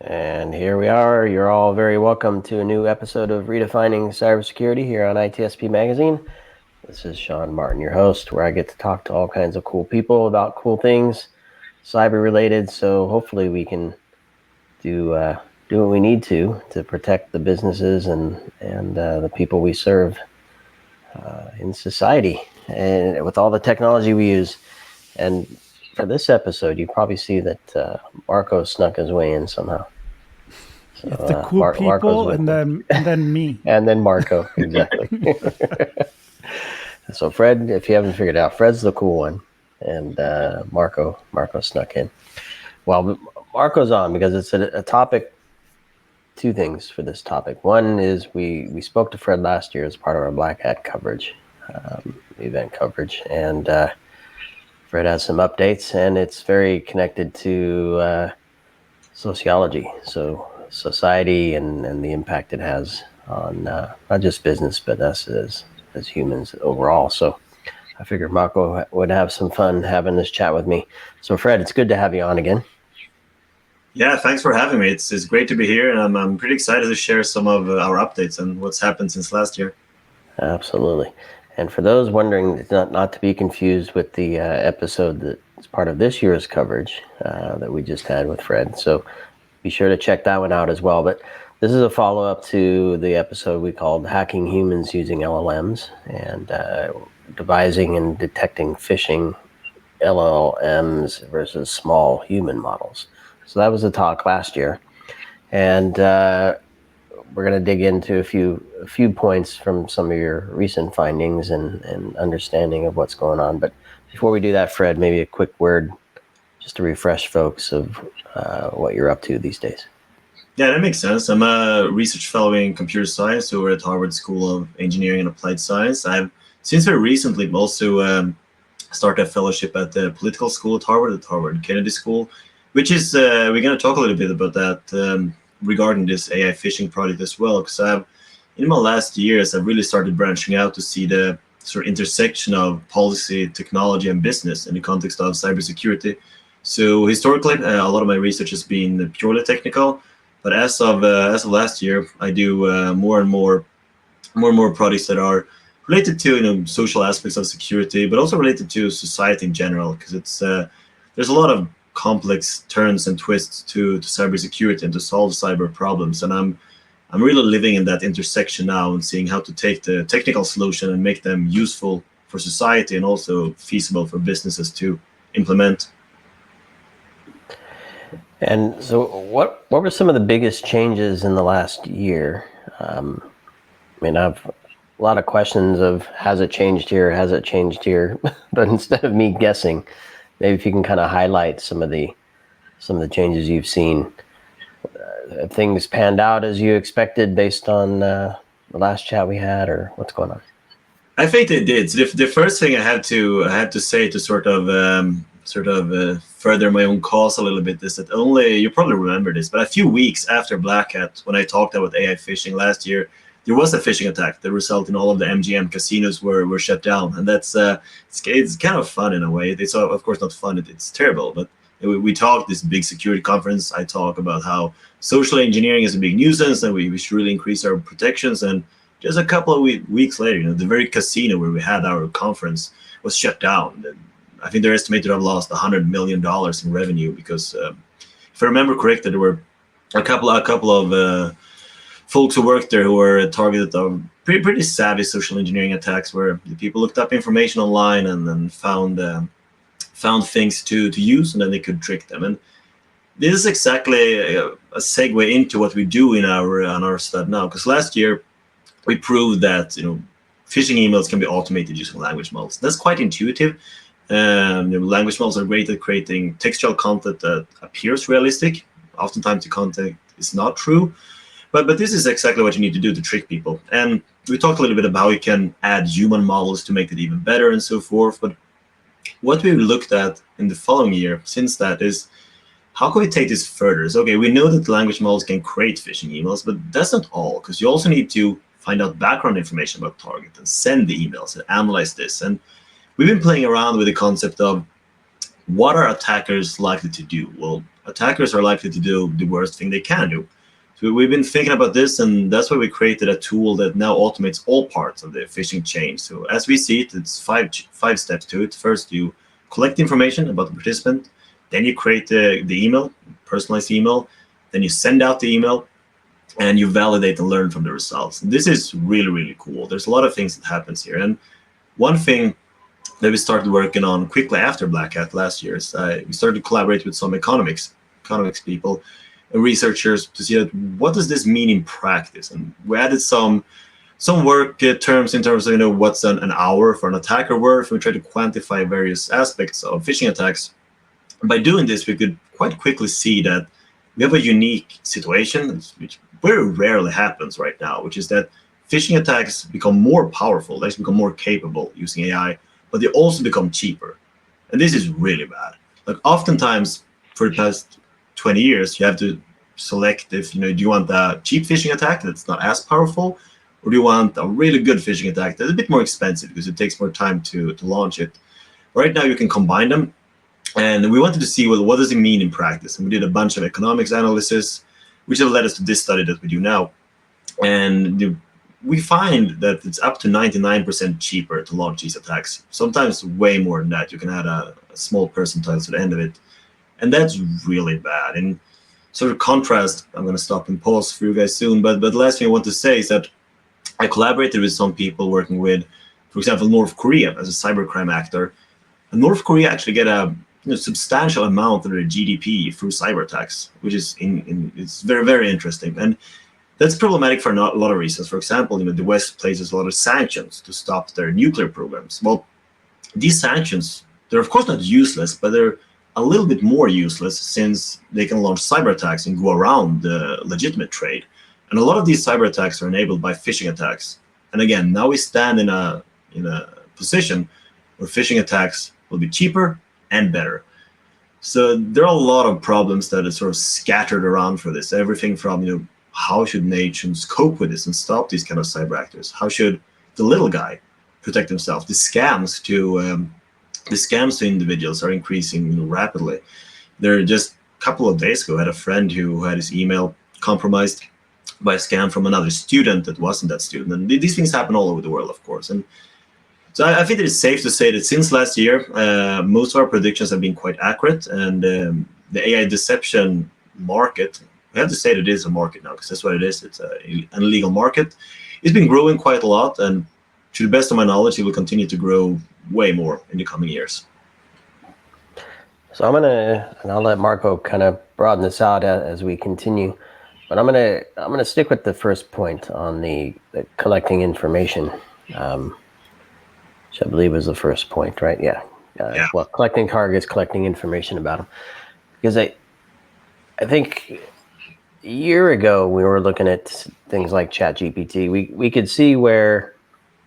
And here we are. You're all very welcome to a new episode of Redefining CyberSecurity here on ITSPmagazine. This is Sean Martin, your host, where I get to talk to all kinds of cool people about cool things, cyber-related. So hopefully we can do what we need to protect the businesses and the people we serve in society, and with all the technology we use. And for this episode, you probably see that Marco snuck his way in somehow. So, it's the cool people and then me. And then Marco, exactly. So Fred, if you haven't figured it out, Fred's the cool one, and Marco snuck in. Well, Marco's on because it's a topic. Two things for this topic. One is we spoke to Fred last year as part of our Black Hat coverage, event coverage, and Fred has some updates, and it's very connected to sociology, so society and the impact it has on not just business, but us as humans overall. So I figured Marco would have some fun having this chat with me. So Fred, it's good to have you on again. Yeah, thanks for having me. It's great to be here, and I'm pretty excited to share some of our updates and what's happened since last year. Absolutely. And for those wondering, it's not to be confused with the episode that's part of this year's coverage that we just had with Fred. So be sure to check that one out as well. But this is a follow-up to the episode we called Hacking Humans Using LLMs and devising and detecting phishing LLMs versus small human models. So that was the talk last year. And we're going to dig into a few points from some of your recent findings and understanding of what's going on. But before we do that, Fred, maybe a quick word just to refresh folks of what you're up to these days. Yeah, that makes sense. I'm a research fellow in computer science over at Harvard School of Engineering and Applied Science. I've since very recently also started a fellowship at the political school at Harvard Kennedy School, which is, we're going to talk a little bit about that regarding this AI phishing project as well, because in my last years, I've really started branching out to see the sort of intersection of policy, technology, and business in the context of cybersecurity. So historically, a lot of my research has been purely technical, but as of last year, I do more and more projects that are related to social aspects of security, but also related to society in general, because it's there's a lot of complex turns and twists to cybersecurity and to solve cyber problems, and I'm really living in that intersection now and seeing how to take the technical solution and make them useful for society and also feasible for businesses to implement. And so what were some of the biggest changes in the last year? I mean, I've a lot of questions of has it changed here, but instead of me guessing, maybe if you can kind of highlight some of the changes you've seen. Have things panned out as you expected based on the last chat we had, or what's going on? I think they did. The first thing I had to say to sort of further my own cause a little bit is that you probably remember this, but a few weeks after Black Hat, when I talked about AI phishing last year, there was a phishing attack that resulted in all of the MGM casinos were shut down, and that's it's kind of fun in a way. It's of course not fun; it's terrible. But we talked this big security conference. I talk about how social engineering is a big nuisance, and we should really increase our protections. And just a couple of weeks later, the very casino where we had our conference was shut down. I think they're estimated to have lost $100 million in revenue because, if I remember correctly, there were a couple of folks who worked there who were targeted of pretty savvy social engineering attacks, where the people looked up information online and then found things to use, and then they could trick them. And this is exactly a segue into what we do on our study now, because last year we proved that phishing emails can be automated using language models. That's quite intuitive. Language models are great at creating textual content that appears realistic. Oftentimes the content is not true. But this is exactly what you need to do to trick people. And we talked a little bit about how you can add human models to make it even better and so forth. But what we've looked at in the following year since that is, how can we take this further? So, okay, we know that language models can create phishing emails, but that's not all, because you also need to find out background information about target and send the emails and analyze this. And we've been playing around with the concept of what are attackers likely to do? Well, attackers are likely to do the worst thing they can do. So we've been thinking about this, and that's why we created a tool that now automates all parts of the phishing chain. So as we see it, it's five steps to it. First, you collect information about the participant. Then you create the email, personalized email. Then you send out the email, and you validate and learn from the results. And this is really, really cool. There's a lot of things that happens here. And one thing that we started working on quickly after Black Hat last year is we started to collaborate with some economics people and researchers to see that what does this mean in practice. And we added some work terms in terms of what's an hour for an attacker worth. We tried to quantify various aspects of phishing attacks. And by doing this, we could quite quickly see that we have a unique situation, which very rarely happens right now, which is that phishing attacks become more powerful, they become more capable using AI, but they also become cheaper. And this is really bad. Like oftentimes for the past 20 years, you have to select if, do you want a cheap phishing attack that's not as powerful, or do you want a really good phishing attack that's a bit more expensive because it takes more time to launch it. Right now you can combine them. And we wanted to see, well, what does it mean in practice? And we did a bunch of economics analysis, which have led us to this study that we do now. And we find that it's up to 99% cheaper to launch these attacks. Sometimes way more than that. You can add a small percentile to the end of it. And that's really bad. And sort of contrast, I'm going to stop and pause for you guys soon. But the last thing I want to say is that I collaborated with some people working with, for example, North Korea as a cybercrime actor. And North Korea actually get a substantial amount of their GDP through cyber attacks, which is it's very, very interesting. And that's problematic for a lot of reasons. For example, the West places a lot of sanctions to stop their nuclear programs. Well, these sanctions, they're of course not useless, but they're a little bit more useless since they can launch cyber attacks and go around the legitimate trade. And a lot of these cyber attacks are enabled by phishing attacks. And again, now we stand in a position where phishing attacks will be cheaper and better. So there are a lot of problems that are sort of scattered around for this. Everything from, how should nations cope with this and stop these kind of cyber actors? How should the little guy protect himself? The scams to individuals are increasing rapidly. There just a couple of days ago, I had a friend who had his email compromised by a scam from another student that wasn't that student. And these things happen all over the world, of course. And so I think it is safe to say that since last year, most of our predictions have been quite accurate, and the AI deception market, we have to say that it is a market now, because that's what it is. It's an illegal market. It's been growing quite a lot, and to the best of my knowledge, it will continue to grow way more in the coming years. So I'll let Marco kind of broaden this out as we continue, but I'm gonna stick with the first point on the collecting information. Which I believe was the first point, right? Yeah. Well, collecting targets, collecting information about them. Because I think a year ago, we were looking at things like ChatGPT. We could see where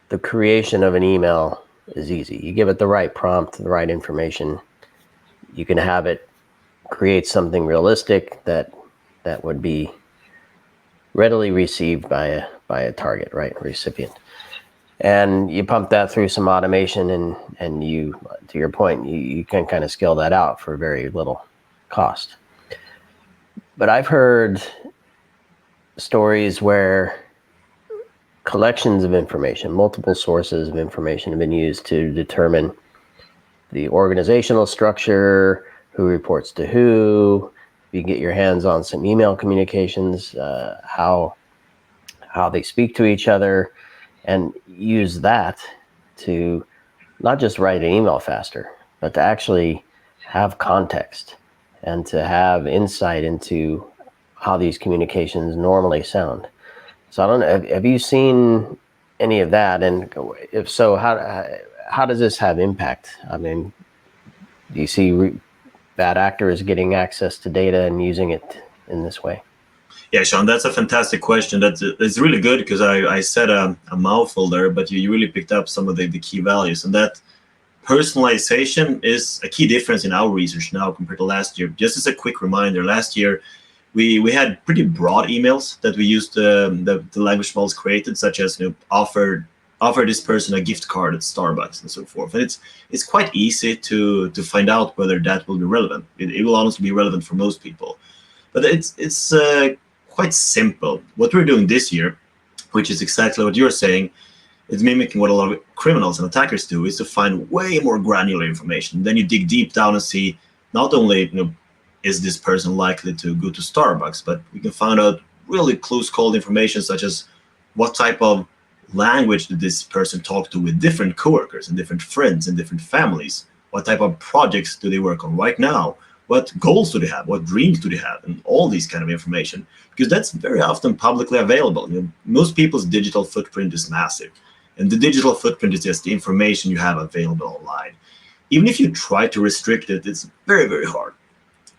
the creation of an email is easy. You give it the right prompt, the right information. You can have it create something realistic that would be readily received by a target, right? Recipient. And you pump that through some automation, and you, to your point, you can kind of scale that out for very little cost. But I've heard stories where collections of information, multiple sources of information have been used to determine the organizational structure, who reports to who, you can get your hands on some email communications, how they speak to each other, and use that to not just write an email faster, but to actually have context and to have insight into how these communications normally sound. So I don't know, have you seen any of that? And if so, how does this have impact? I mean, do you see bad actors getting access to data and using it in this way? Yeah, Sean, that's a fantastic question. That's really good, because I said a mouthful there, but you really picked up some of the key values. And that personalization is a key difference in our research now compared to last year. Just as a quick reminder, last year we had pretty broad emails that we used the language models created, such as offer offer this person a gift card at Starbucks and so forth. And it's quite easy to find out whether that will be relevant. It will honestly be relevant for most people. But it's quite simple. What we're doing this year, which is exactly what you're saying, is mimicking what a lot of criminals and attackers do, is to find way more granular information. Then you dig deep down and see not only, is this person likely to go to Starbucks, but we can find out really close called information such as what type of language did this person talk to with different coworkers and different friends and different families? What type of projects do they work on right now? What goals do they have? What dreams do they have? And all these kind of information, because that's very often publicly available. Most people's digital footprint is massive, and the digital footprint is just the information you have available online. Even if you try to restrict it, it's very, very hard.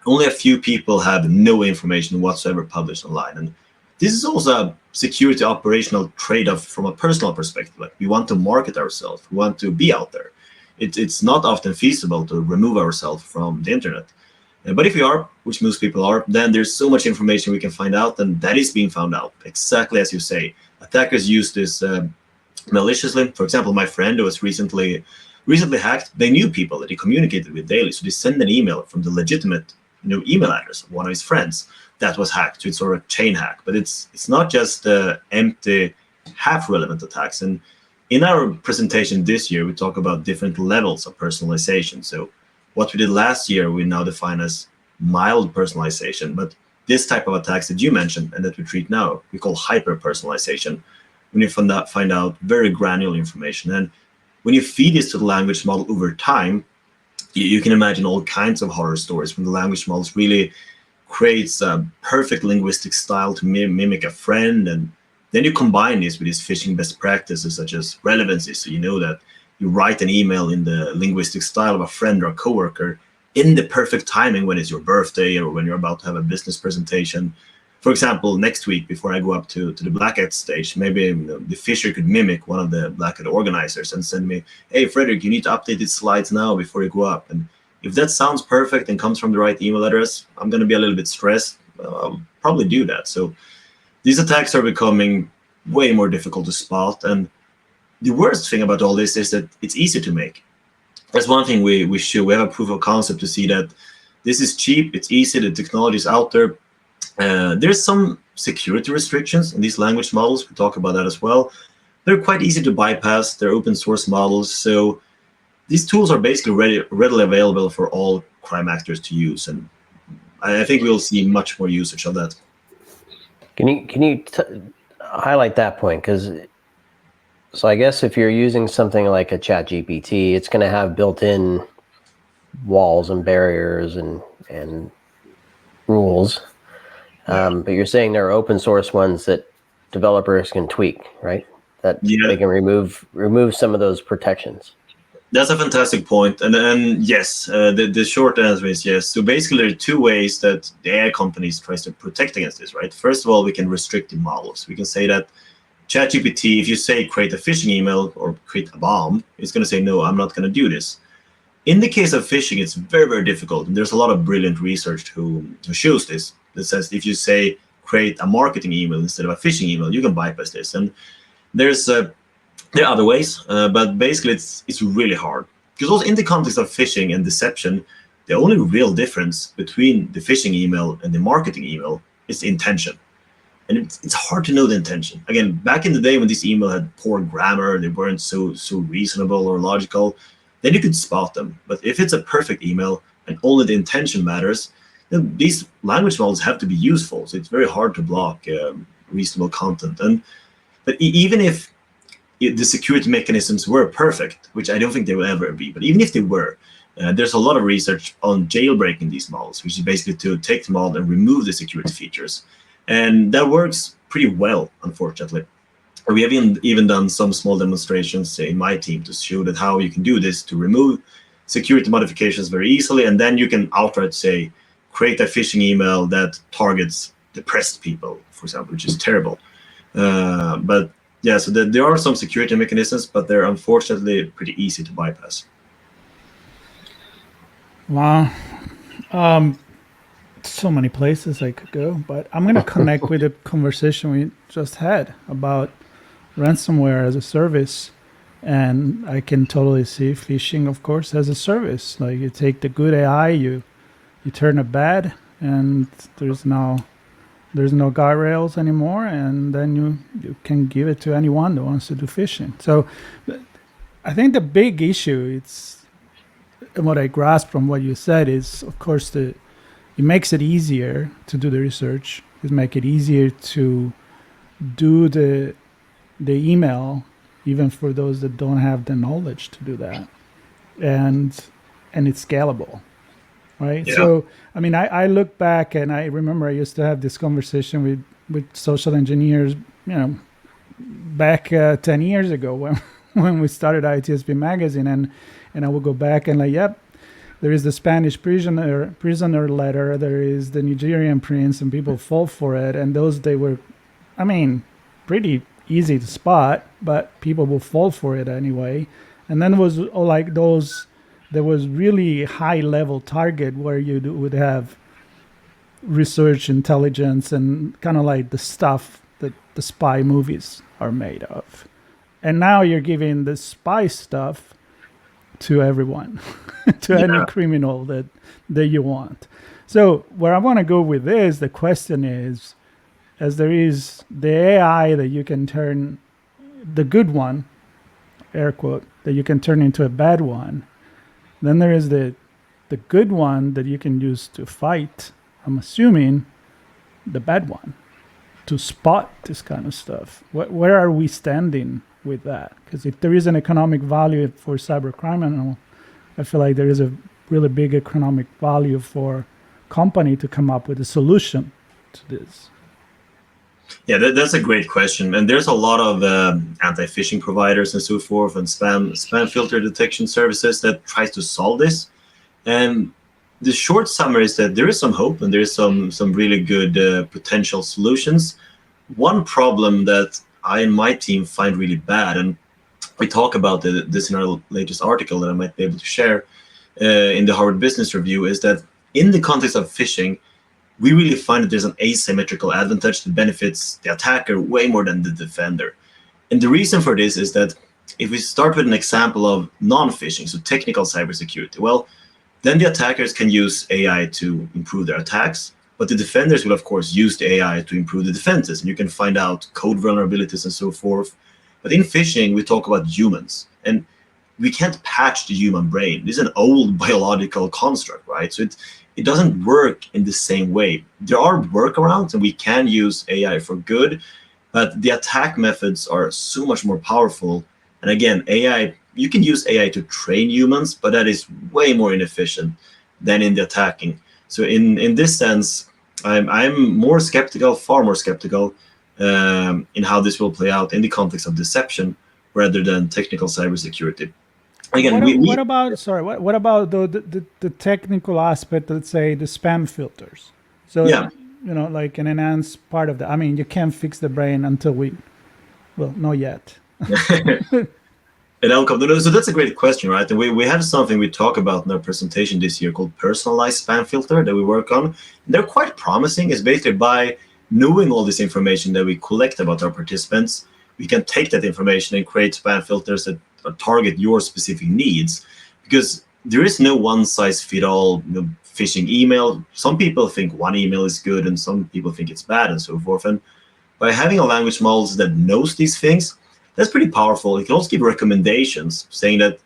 Only a few people have no information whatsoever published online. And this is also a security operational trade-off from a personal perspective. Like, we want to market ourselves. We want to be out there. It's not often feasible to remove ourselves from the internet. But if we are, which most people are, then there's so much information we can find out, and that is being found out, exactly as you say. Attackers use this maliciously. For example, my friend who was recently hacked, they knew people that he communicated with daily, so they send an email from the legitimate email address of one of his friends that was hacked. So it's sort of a chain hack, but it's not just empty, half-relevant attacks. And in our presentation this year, we talk about different levels of personalization. So what we did last year, we now define as mild personalization. But this type of attacks that you mentioned and that we treat now, we call hyper-personalization, when you find out very granular information. And when you feed this to the language model over time, you can imagine all kinds of horror stories when the language models really creates a perfect linguistic style to mimic a friend. And then you combine this with these phishing best practices such as relevancy. So you know that you write an email in the linguistic style of a friend or a coworker in the perfect timing when it's your birthday or when you're about to have a business presentation. For example, next week, before I go up to the Black Hat stage, maybe the Fisher could mimic one of the Black Hat organizers and send me, hey, Frederick, you need to update these slides now before you go up. And if that sounds perfect and comes from the right email address, I'm going to be a little bit stressed. I'll probably do that. So these attacks are becoming way more difficult to spot. And the worst thing about all this is that it's easy to make. That's one thing we show. We have a proof of concept to see that this is cheap, it's easy, the technology is out there. There's some security restrictions in these language models. We talk about that as well. They're quite easy to bypass. They're open source models. So these tools are basically readily available for all crime actors to use. And I think we'll see much more usage of that. Can you highlight that point? Because so I guess if you're using something like a ChatGPT, it's going to have built-in walls and barriers and rules. But you're saying there are open source ones that developers can tweak, right? That they can remove some of those protections. That's a fantastic point. And yes, the short answer is yes. So basically, there are two ways that the AI companies try to protect against this, right? First of all, we can restrict the models. We can say that ChatGPT, if you say create a phishing email or create a bomb, it's going to say, no, I'm not going to do this. In the case of phishing, it's very, very difficult. And there's a lot of brilliant research who shows this. That says if you say create a marketing email instead of a phishing email, you can bypass this. And there are other ways, but basically it's really hard. Because also in the context of phishing and deception, the only real difference between the phishing email and the marketing email is the intention. And it's hard to know the intention. Again, back in the day when this email had poor grammar, they weren't so reasonable or logical, then you could spot them. But if it's a perfect email and only the intention matters, then these language models have to be useful. So it's very hard to block reasonable content. But even if the security mechanisms were perfect, which I don't think they will ever be, but even if they were, there's a lot of research on jailbreaking these models, which is basically to take the model and remove the security features. And that works pretty well, unfortunately. We have even done some small demonstrations in my team to show that how you can do this to remove security modifications very easily, and then you can outright say, create a phishing email that targets depressed people, for example, which is terrible. But yeah, so there are some security mechanisms, but they're unfortunately pretty easy to bypass. Wow. So many places I could go, but I'm going to connect with the conversation we just had about ransomware as a service. And I can totally see phishing, of course, as a service. Like you take the good AI, you turn it bad, and there's no guardrails anymore, and then you can give it to anyone that wants to do phishing. So I think the big issue, it's what I grasp from what you said, is of course it makes it easier to do the research. It makes it easier to do the email, even for those that don't have the knowledge to do that, and it's scalable, right? Yeah. So I mean, I look back and I remember I used to have this conversation with social engineers, back 10 years ago when we started ITSPmagazine, and I would go back and like, yep, there is the Spanish prisoner letter, there is the Nigerian prince, and people fall for it, and they were, I mean, pretty easy to spot, but people will fall for it anyway. And then it was like there was really high level target where you would have research intelligence and kind of like the stuff that the spy movies are made of. And now you're giving the spy stuff to everyone, to any criminal that you want. So where I want to go with this, the question is, as there is the AI that you can turn, the good one, air quote, that you can turn into a bad one, then there is the good one that you can use to fight, I'm assuming, the bad one, to spot this kind of stuff. Where are we standing with that? Because if there is an economic value for cybercriminal, I feel like there is a really big economic value for company to come up with a solution to this. Yeah, that's a great question. And there's a lot of anti-phishing providers and so forth, and spam filter detection services that tries to solve this. And the short summary is that there is some hope and there is some really good potential solutions. One problem that I and my team find really bad, and we talk about this in our latest article that I might be able to share in the Harvard Business Review, is that in the context of phishing, we really find that there's an asymmetrical advantage that benefits the attacker way more than the defender. And the reason for this is that if we start with an example of non-phishing, so technical cybersecurity, well, then the attackers can use AI to improve their attacks, but the defenders will, of course, use the AI to improve the defenses, and you can find out code vulnerabilities and so forth. But in phishing, we talk about humans, and we can't patch the human brain. This is an old biological construct, right? So it doesn't work in the same way. There are workarounds, and we can use AI for good, but the attack methods are so much more powerful. And again, AI, you can use AI to train humans, but that is way more inefficient than in the attacking. So in this sense, I'm more skeptical, far more skeptical, in how this will play out in the context of deception rather than technical cybersecurity. Again, what about the technical aspect, let's say the spam filters? So, like an enhanced part of that. I mean, you can't fix the brain until not yet. So that's a great question, right? And we have something we talk about in our presentation this year called personalized spam filter that we work on. And they're quite promising. It's basically by knowing all this information that we collect about our participants, we can take that information and create spam filters that target your specific needs, because there is no one-size-fits-all phishing email. Some people think one email is good and some people think it's bad and so forth. And by having a language model that knows these things, that's pretty powerful. It can also give recommendations saying that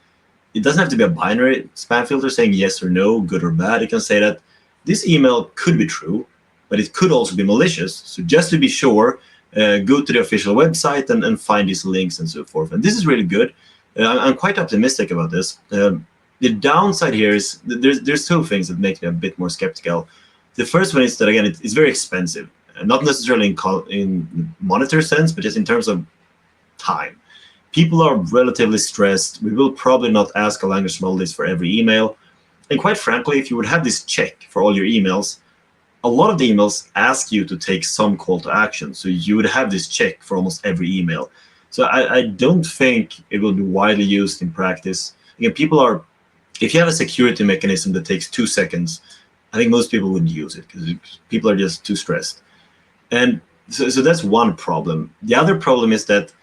it doesn't have to be a binary spam filter saying yes or no, good or bad. It can say that this email could be true, but it could also be malicious. So just to be sure, go to the official website and find these links and so forth. And this is really good. I'm quite optimistic about this. The downside here is there's two things that make me a bit more skeptical. The first one is that, again, it's very expensive, not necessarily in monetary sense, but just in terms of time. People are relatively stressed. We will probably not ask a language model this for every email. And quite frankly, if you would have this check for all your emails, a lot of the emails ask you to take some call to action. So you would have this check for almost every email. So I don't think it will be widely used in practice. Again, if you have a security mechanism that takes 2 seconds, I think most people wouldn't use it because people are just too stressed. And so that's one problem. The other problem is that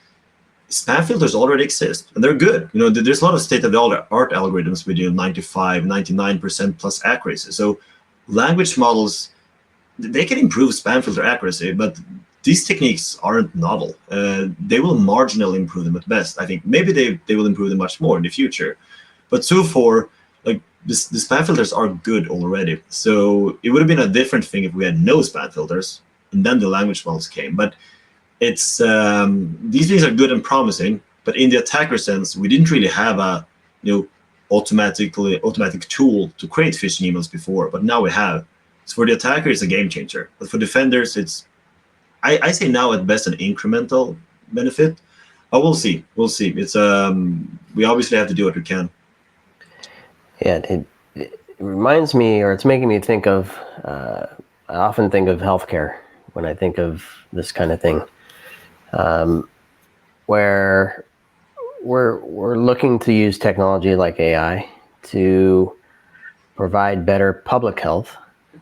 spam filters already exist, and they're good. There's a lot of state-of-the-art algorithms with 95, 99% plus accuracy. So language models, they can improve spam filter accuracy, but these techniques aren't novel. They will marginally improve them at best. I think maybe they will improve them much more in the future. But so far, like the spam filters are good already. So it would have been a different thing if we had no spam filters and then the language models came. But it's these things are good and promising. But in the attacker sense, we didn't really have a automatic tool to create phishing emails before, but now we have. So for the attacker, it's a game changer. But for defenders, it's I say now at best an incremental benefit. But we'll see. It's we obviously have to do what we can. Yeah, it reminds me, or it's making me think of. I often think of healthcare when I think of this kind of thing, where we're looking to use technology like AI to provide better public health,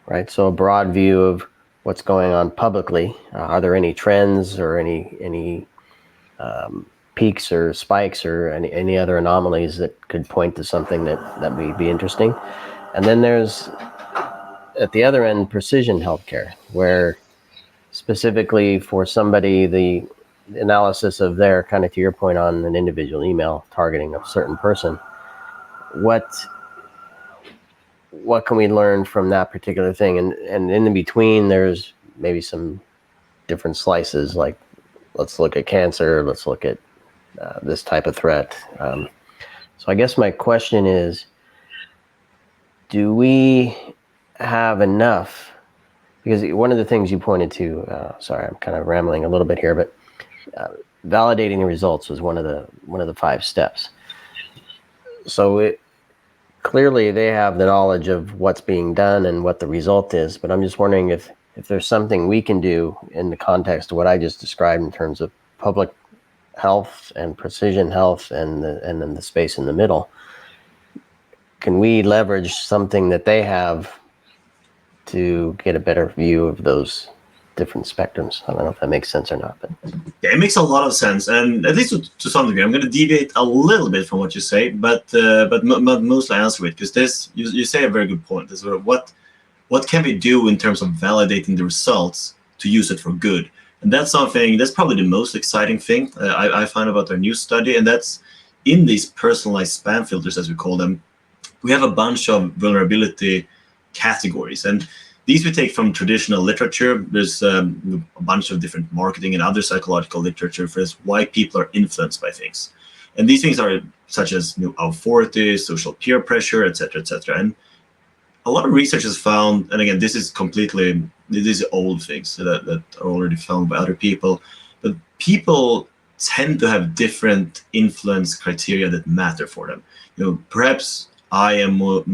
right? So a broad view of what's going on publicly. Are there any trends or any peaks or spikes or any other anomalies that could point to something that may be interesting? And then there's, at the other end, precision healthcare, where specifically for somebody, the analysis of their, kind of to your point on an individual email targeting a certain person, what can we learn from that particular thing? And in between, there's maybe some different slices, like let's look at cancer, let's look at this type of threat. So I guess my question is, do we have enough? Because one of the things you pointed to, sorry, I'm kind of rambling a little bit here, but validating the results was one of the 5 steps. So clearly they have the knowledge of what's being done and what the result is, but I'm just wondering if there's something we can do in the context of what I just described in terms of public health and precision health and then the space in the middle. Can we leverage something that they have to get a better view of those different spectrums? I don't know if that makes sense or not, but yeah, it makes a lot of sense, and at least to some degree. I'm going to deviate a little bit from what you say, but mostly answer it, because this you say a very good point. Is sort of what can we do in terms of validating the results to use it for good, and that's probably the most exciting thing I find about our new study, and that's in these personalized spam filters, as we call them. We have a bunch of vulnerability categories, and these we take from traditional literature. There's a bunch of different marketing and other psychological literature for why people are influenced by things. And these things are such as authority, social peer pressure, etc., etc. And a lot of research has found, and again, this is old things that are already found by other people, but people tend to have different influence criteria that matter for them. Perhaps I am more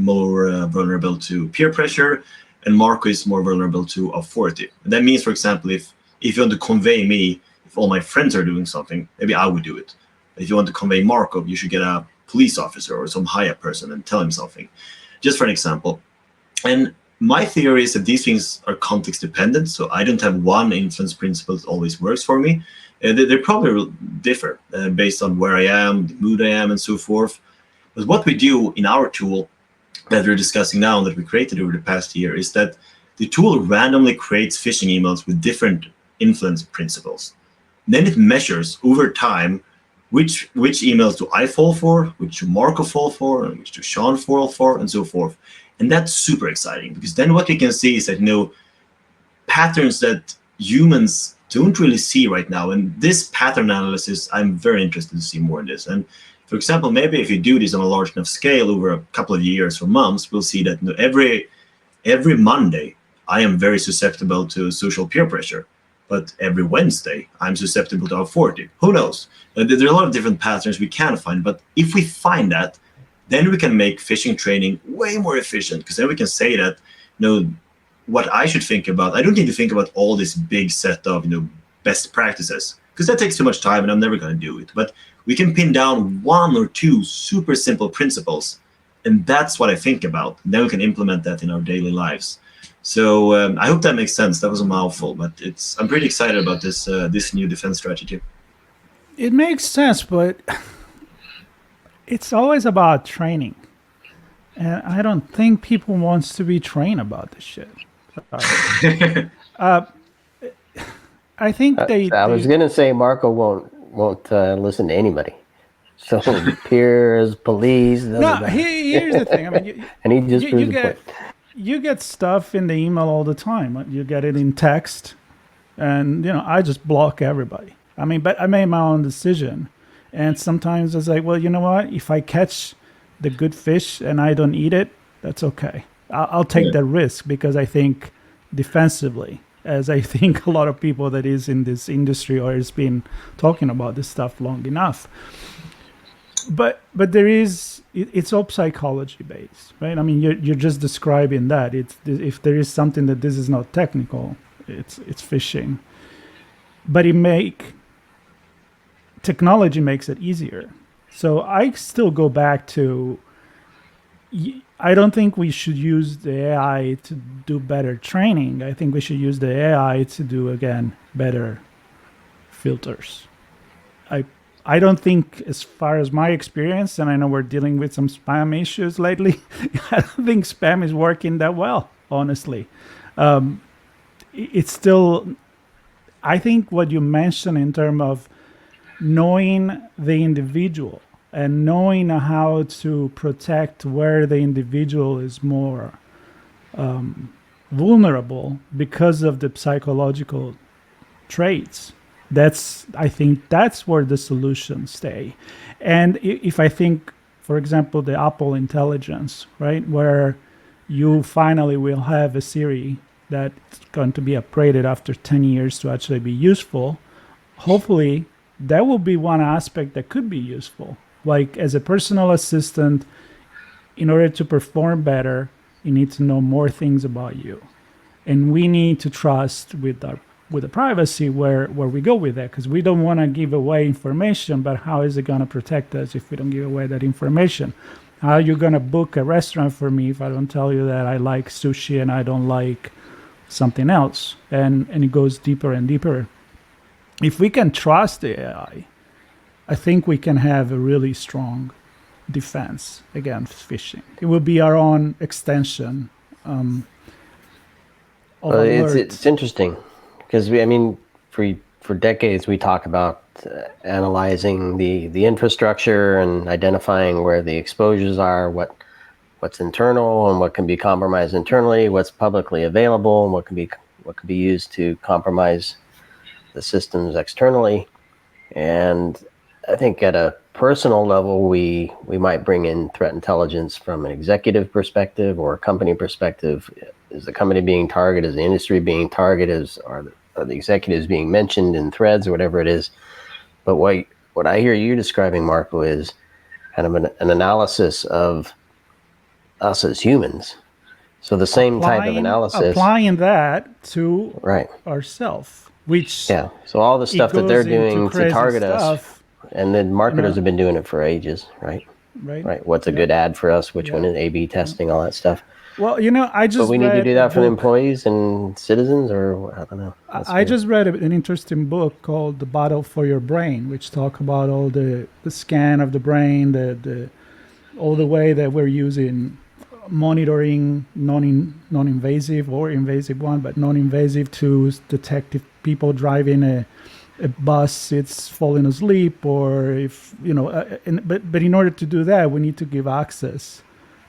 vulnerable to peer pressure, and Marco is more vulnerable to authority. And that means, for example, if you want to convey me, if all my friends are doing something, maybe I would do it. If you want to convey Marco, you should get a police officer or some higher person and tell him something. Just for an example. And my theory is that these things are context dependent, so I don't have one influence principle that always works for me. They probably differ based on where I am, the mood I am, and so forth. But what we do in our tool that we're discussing now, that we created over the past year, is that the tool randomly creates phishing emails with different influence principles. Then it measures over time which emails do I fall for, which do Marco fall for, and which do Sean fall for, and so forth. And that's super exciting, because then what we can see is that patterns that humans don't really see right now. And this pattern analysis, I'm very interested to see more in this. And for example, maybe if you do this on a large enough scale over a couple of years or months, we'll see that every Monday I am very susceptible to social peer pressure, but every Wednesday I'm susceptible to authority. Who knows? There are a lot of different patterns we can find, but if we find that, then we can make phishing training way more efficient, because then we can say that what I should think about. I don't need to think about all this big set of best practices, because that takes too much time and I'm never going to do it. But we can pin down 1 or 2 super simple principles, and that's what I think about. And then we can implement that in our daily lives. So I hope that makes sense. That was a mouthful, but I'm pretty excited about this new defense strategy. It makes sense, but it's always about training. And I don't think people wants to be trained about this shit. Sorry. I think I was gonna say Marco won't listen to anybody. So peers, police. No, here's the thing. I mean, and he just proves the point. You get stuff in the email all the time. You get it in text, and I just block everybody. I mean, but I made my own decision, and sometimes it's like, well, you know what? If I catch the good fish and I don't eat it, that's okay. I'll take that risk because I think defensively, as I think a lot of people that is in this industry or has been talking about this stuff long enough. But there is, it's all psychology based, right? I mean, you're just describing that. If there is something that this is not technical, it's phishing. But technology makes it easier. So I still go back to, I don't think we should use the AI to do better training. I think we should use the AI to do, again, better filters. I don't think, as far as my experience, and I know we're dealing with some spam issues lately, I don't think spam is working that well, honestly. It's still, I think what you mentioned in terms of knowing the individual and knowing how to protect where the individual is more vulnerable because of the psychological traits. I think that's where the solutions stay. And if I think, for example, the Apple intelligence, right, where you finally will have a Siri that's going to be upgraded after 10 years to actually be useful, hopefully that will be one aspect that could be useful. Like as a personal assistant, in order to perform better, you need to know more things about you. And we need to trust with the privacy where we go with that, because we don't want to give away information, but how is it going to protect us if we don't give away that information? How are you going to book a restaurant for me if I don't tell you that I like sushi and I don't like something else? And it goes deeper and deeper. If we can trust the AI, I think we can have a really strong defense against phishing. It will be our own extension of it's interesting. Because for decades we talk about analyzing the infrastructure and identifying where the exposures are, what's internal and what can be compromised internally, what's publicly available, and what can be used to compromise the systems externally. And I think at a personal level, we might bring in threat intelligence from an executive perspective or a company perspective. Is the company being targeted? Is the industry being targeted? Are the executives being mentioned in threads or whatever it is? But what I hear you describing, Marco, is kind of an analysis of us as humans. So the same type of analysis. Applying that to ourselves, which so all the stuff that they're doing to target us, and then marketers have been doing it for ages, right? Right. What's a good ad for us? Which one is A/B testing? All that stuff. Well, but we need to do that for the employees and citizens, or I don't know. I just read an interesting book called "The Battle for Your Brain," which talk about all the scan of the brain, all the way that we're using monitoring non-invasive or invasive one, but non-invasive to detect if people driving a bus it's falling asleep, or if but in order to do that we need to give access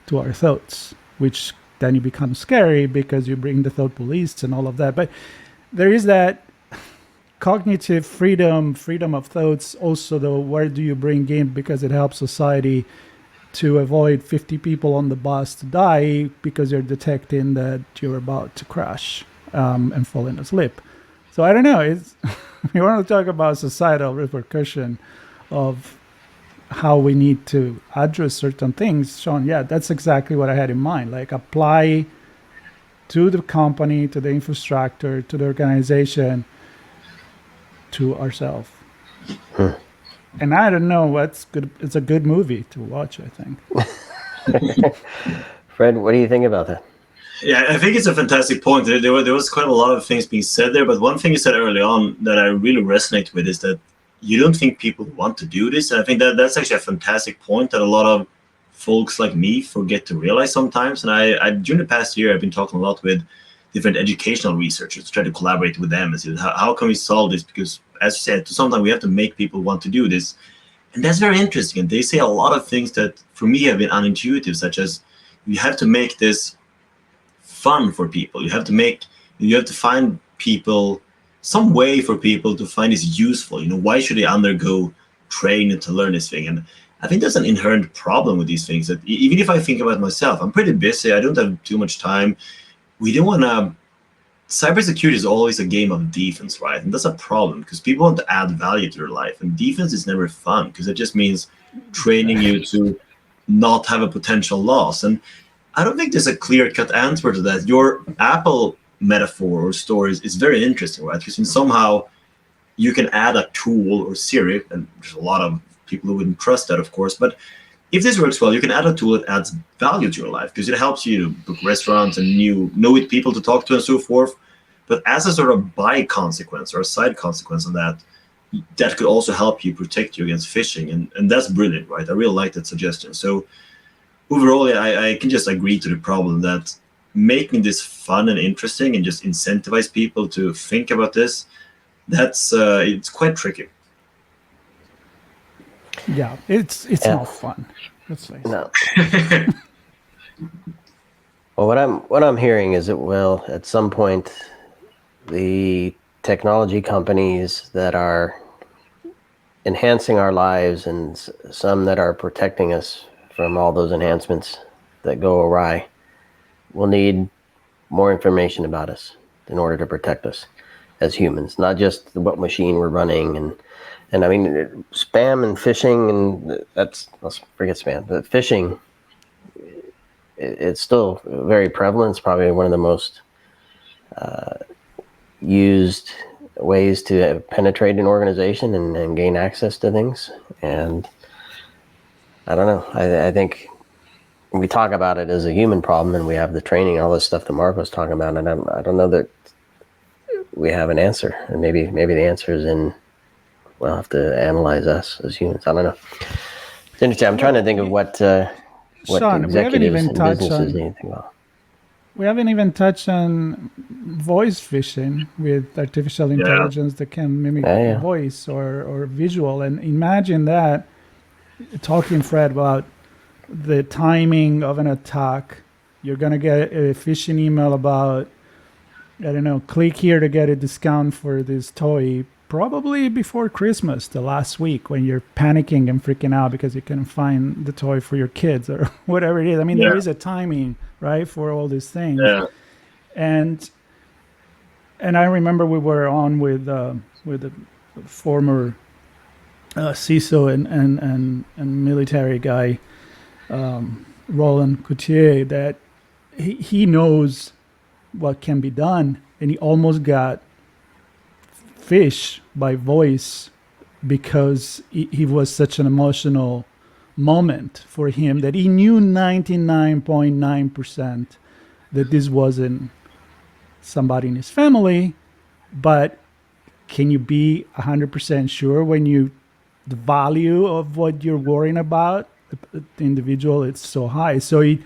to our thoughts, which then you become scary because you bring the thought police and all of that. But there is that cognitive freedom of thoughts also, though. Where do you bring in? Because it helps society to avoid 50 people on the bus to die because you're detecting that you're about to crash and falling asleep. So I don't know. We want to talk about societal repercussion of how we need to address certain things. Sean, that's exactly what I had in mind. Like apply to the company, to the infrastructure, to the organization, to ourselves. And I don't know what's good. It's a good movie to watch, I think. Fred, what do you think about that? Yeah, I think it's a fantastic point. There was quite a lot of things being said there, but one thing you said early on that I really resonate with is that you don't think people want to do this. And I think that's actually a fantastic point that a lot of folks like me forget to realize sometimes. And I during the past year, I've been talking a lot with different educational researchers, try to collaborate with them and see how can we solve this? Because as you said, sometimes we have to make people want to do this. And that's very interesting. And they say a lot of things that for me have been unintuitive, such as you have to make this fun for people. You have to find people, some way for people to find this useful. Why should they undergo training to learn this thing? And I think there's an inherent problem with these things that even if I think about myself, I'm pretty busy. I don't have too much time. We don't want to. Cybersecurity is always a game of defense, right? And that's a problem because people want to add value to their life, and defense is never fun because it just means training you to not have a potential loss. And I don't think there's a clear-cut answer to that. Your Apple metaphor or story is very interesting, right? Because somehow you can add a tool or Siri, and there's a lot of people who wouldn't trust that, of course, but if this works well, you can add a tool that adds value to your life because it helps you to book restaurants and know people to talk to and so forth. But as a sort of by consequence or a side consequence of that could also help you protect you against phishing. And that's brilliant, right? I really like that suggestion. So overall, I can just agree to the problem that making this fun and interesting and just incentivize people to think about this, it's quite tricky. Yeah, it's not fun. Let's face it. No. Well, what I'm hearing is that at some point, the technology companies that are enhancing our lives and some that are protecting us from all those enhancements that go awry will need more information about us in order to protect us as humans, not just what machine we're running. And I mean, spam and phishing, and let's forget spam, but phishing, it's still very prevalent. It's probably one of the most used ways to penetrate an organization and gain access to things. And I don't know. I think we talk about it as a human problem, and we have the training, all this stuff that Marco was talking about, and I don't know that we have an answer. And maybe the answer is we'll have to analyze us as humans. I don't know. It's interesting. I'm trying to think of what Sean, executives and businesses need to think about. We haven't even touched on voice phishing with artificial intelligence that can mimic voice or visual. And imagine that, talking, Fred, about the timing of an attack. You're going to get a phishing email about, I don't know, click here to get a discount for this toy, probably before Christmas, the last week, when you're panicking and freaking out because you couldn't find the toy for your kids or whatever it is. I mean, there is a timing, right, for all these things. Yeah. And I remember we were on with a former CISO and military guy, Roland Coutier, that he knows what can be done, and he almost got phished by voice because he was such an emotional moment for him that he knew 99.9% that this wasn't somebody in his family. But can you be 100% sure when the value of what you're worrying about, the individual, it's so high? So it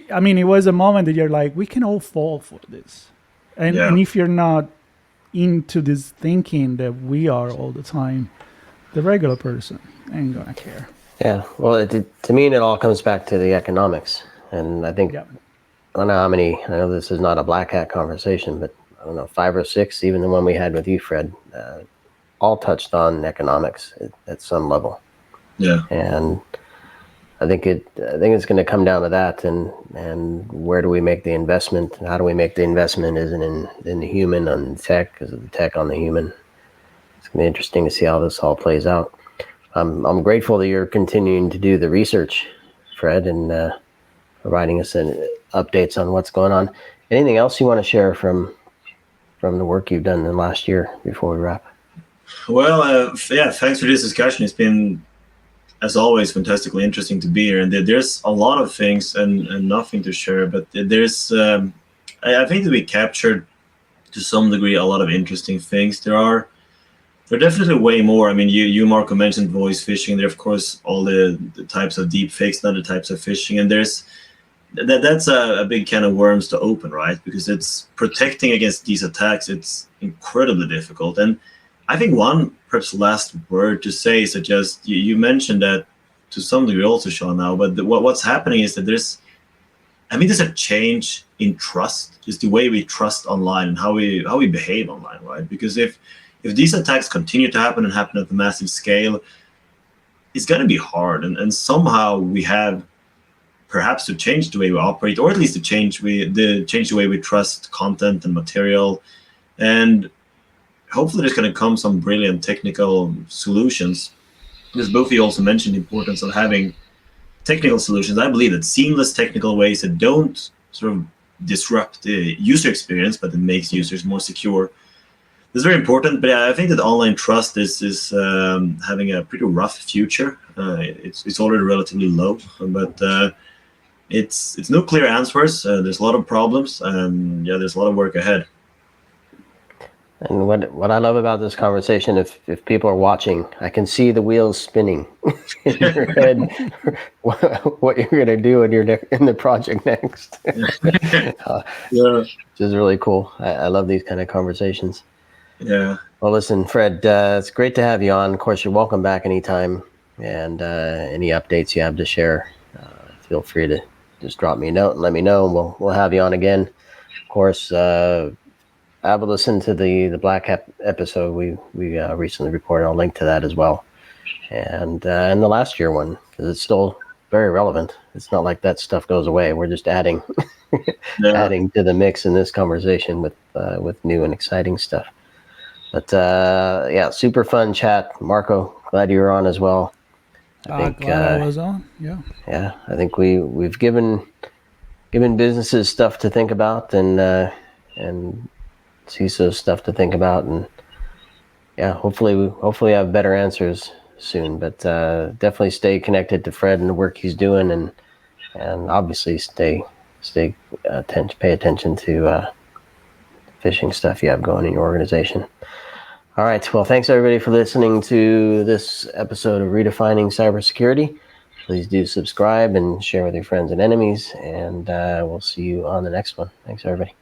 was a moment that you're like, we can all fall for this. And if you're not into this thinking that we are all the time, the regular person ain't gonna care. Yeah, well, to me, it all comes back to the economics. And I think, I don't know how many, I know this is not a black hat conversation, but I don't know, 5 or 6, even the one we had with you, Fred, all touched on economics at some level. Yeah. And I think it's going to come down to that, and where do we make the investment? How do we make the investment? Isn't in the human on the tech? Is it the tech on the human? It's going to be interesting to see how this all plays out. I'm grateful that you're continuing to do the research, Fred, and providing us updates on what's going on. Anything else you want to share from the work you've done in the last year before we wrap? Well, thanks for this discussion. It's been, as always, fantastically interesting to be here. And there's a lot of things and nothing to share, but there's, I think that we captured to some degree a lot of interesting things. There are There are definitely way more. I mean, you Marco mentioned voice phishing. There are, of course, all the types of deep fakes and other types of phishing, and that's a big can of worms to open, right? Because it's protecting against these attacks. It's incredibly difficult. And I think one perhaps last word to say is that just you mentioned that to some degree also, Sean, now, but what's happening is that there's a change in trust, just the way we trust online and how we behave online, right? Because if these attacks continue to happen and happen at a massive scale, it's going to be hard, and somehow we have perhaps to change the way we operate, or at least to change the way we trust content and material, and hopefully there's going to come some brilliant technical solutions. Because both of you also mentioned the importance of having technical solutions. I believe that seamless technical ways that don't sort of disrupt the user experience, but that makes users more secure. This is very important, but I think that online trust is having a pretty rough future. It's already relatively low, but it's no clear answers. There's a lot of problems, and there's a lot of work ahead. And what I love about this conversation, if people are watching, I can see the wheels spinning in your head. What you're going to do in the project next, which is really cool. I love these kind of conversations. Yeah. Well, listen, Fred, it's great to have you on. Of course, you're welcome back anytime. And any updates you have to share, feel free to just drop me a note and let me know, and we'll have you on again. Of course. Have a listen to the Black Hat episode we recently recorded. I'll link to that as well, and the last year one, because it's still very relevant. It's not like that stuff goes away. We're just adding adding to the mix in this conversation with new and exciting stuff. But super fun chat, Marco. Glad you were on as well. Glad I was on. Yeah, I think we've given businesses stuff to think about and CISO stuff to think about, and hopefully I have better answers soon. But definitely stay connected to Fred and the work he's doing, and obviously pay attention to phishing stuff you have going in your organization. All right, well, thanks everybody for listening to this episode of Redefining Cybersecurity. Please do subscribe and share with your friends and enemies, and we'll see you on the next one. Thanks everybody.